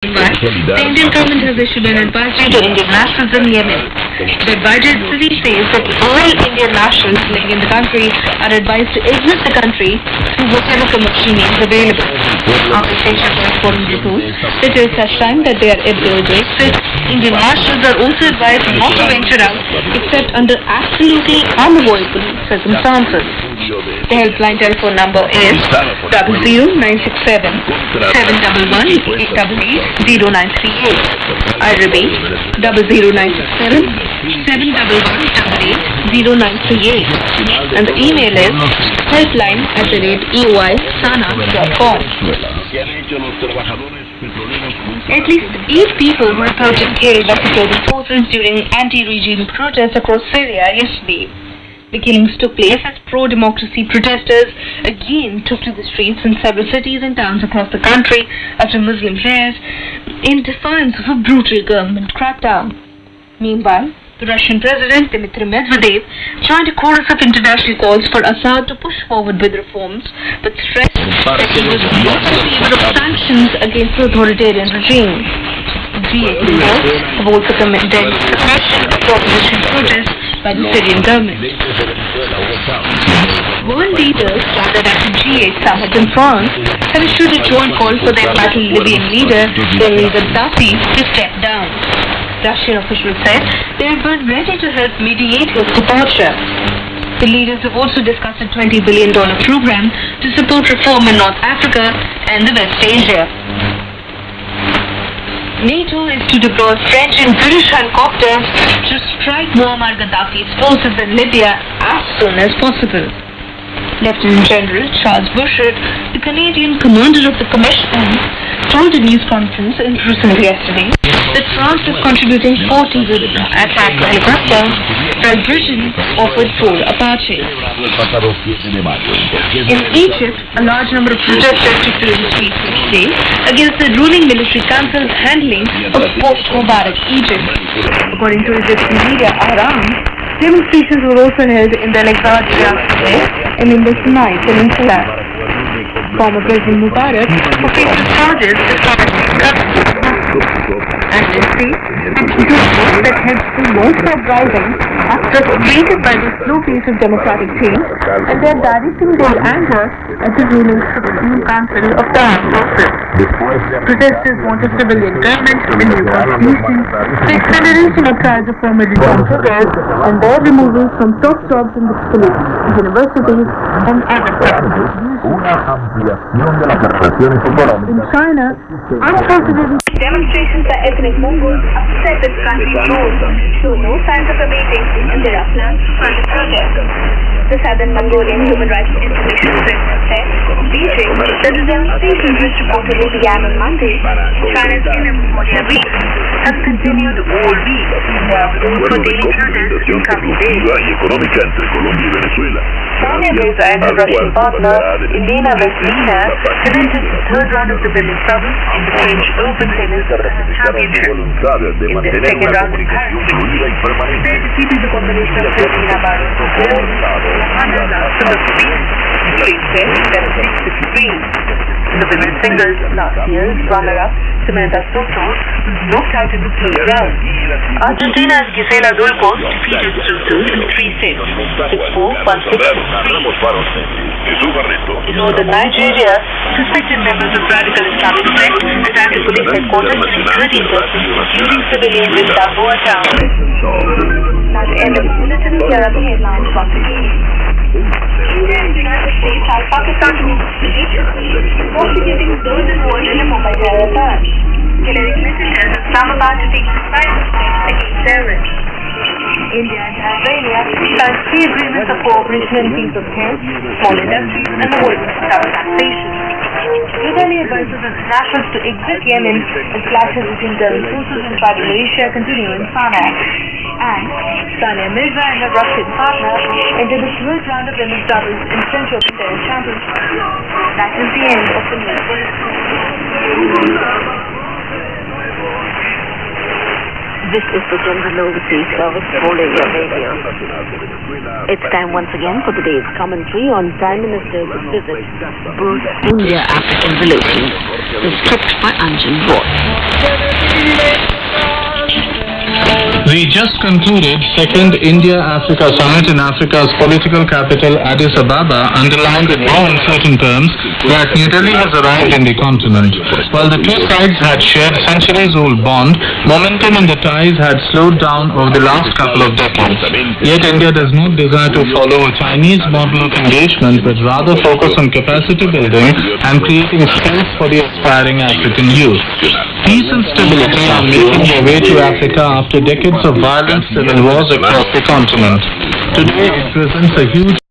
But the Indian government has issued an advisory to Indian nationals in Yemen. The advisory says that all Indian nationals living in the country are advised to exit the country through whatever commercial means available. Organization correspondent reports that there is such time that they are able to exit. Indian nationals are also advised not to venture out except under absolutely unavoidable circumstances. The helpline telephone number is 00967 711 888 I repeat, 00967 711 888 and the email is helpline@eoisana.com. At least 8 people were reported killed by security forces during anti-regime protests across Syria yesterday. The killings took place as pro-democracy protesters again took to the streets in several cities and towns across the country after Muslim prayers in defiance of a brutal government crackdown. Meanwhile, the Russian President Dmitry Medvedev joined a chorus of international calls for Assad to push forward with reforms, but stressed that he was not in favor of sanctions against the authoritarian regime. G8 reports have also condemned suppression of opposition protests by the Syrian government. World leaders gathered at the G8 summit in France have issued a joint call for the embattled Libyan leader General Gaddafi to step down. Russian officials said they had been ready to help mediate his departure. The leaders have also discussed a $20 billion program to support reform in North Africa and the West Asia. NATO is to deploy French and British helicopters to strike Muammar Gaddafi's forces in Libya as soon as possible. Lieutenant General Charles Bouchard, the Canadian commander of the commission, told a news conference in Brussels yesterday that France is contributing 40 attack helicopters while Britain offered 4 Apaches. In Egypt, a large number of protesters took to the streets yesterday against the ruling military council's handling of post-Mubarak Egypt. According to Egyptian media, Iran, demonstrations were also held in the Alexandria and in the Sinai Peninsula. Former President Mubarak faces charges for corrupting government. Analysts say that groups that helped to most uprising are frustrated by the slow pace of democratic change and they are directing their anger at the ruling Supreme Council of the Armed Forces. Protesters want a civilian government, a new constitution, the acceleration of trials of former regime figures, and their removal from top jobs in the police, universities, and other places. In China, unprecedented demonstrations by ethnic Mongols upset the country's rules, show no signs of abating, and there are plans to further protest. The Southern Mongolian Human Rights Information Center said in Beijing that the demonstrations which reportedly began on Monday in China's Inner Mongolia region have continued all week. For daily protests in Kabyle. China Reza and her Russian partner, Elena Vesnina, cemented the third round of the women's doubles in the French Open Tennis Championship. In the second round in Paris, they defeated the combination of Christina Barros and Johanna Lars-Philippi in straight sets 7-6, 6-3. The women's singles last year's runner-up, Samantha Soto, was knocked out in the third round. Argentina's Gisela Dulcos defeated Soto in 3 sets, 6-4, 1-6, 3. In northern Nigeria, suspected members of radical Islamic sect attacked a police headquarters killing 13 persons, including civilians in Damboa town. Now to end of the bulletin, here are the headlines once again. India and the United States have Pakistan prosecuting those involved in a Mumbai terror attack. Hillary Clinton tells Islamabad to take decisive steps against terrorists. India and Tanzania signed 3 agreements of cooperation in fields of health, small industries, and avoidance of double taxation. New Delhi advises internationals to exit Yemen as clashes between Delhi forces and tribal militia continue in Sana'a. And Sania Mirza and her Russian partner entered the 12th round of women's doubles in French Open Tennis Championship. That is the end of the news bulletin. This is the General Overseas Service for Radio. It's time once again for today's commentary on Prime Minister's visit to India-African relations. The script by Anjan Roy. We just concluded second India-Africa summit in Africa's political capital Addis Ababa underlined in no uncertain terms that New Delhi has arrived in the continent. While the two sides had shared centuries-old bond, momentum in the ties had slowed down over the last couple of decades. Yet India does not desire to follow a Chinese model of engagement but rather focus on capacity building and creating space for the aspiring African youth. Peace and stability are making their way to Africa after decades of violent civil wars across the continent. Today it presents a huge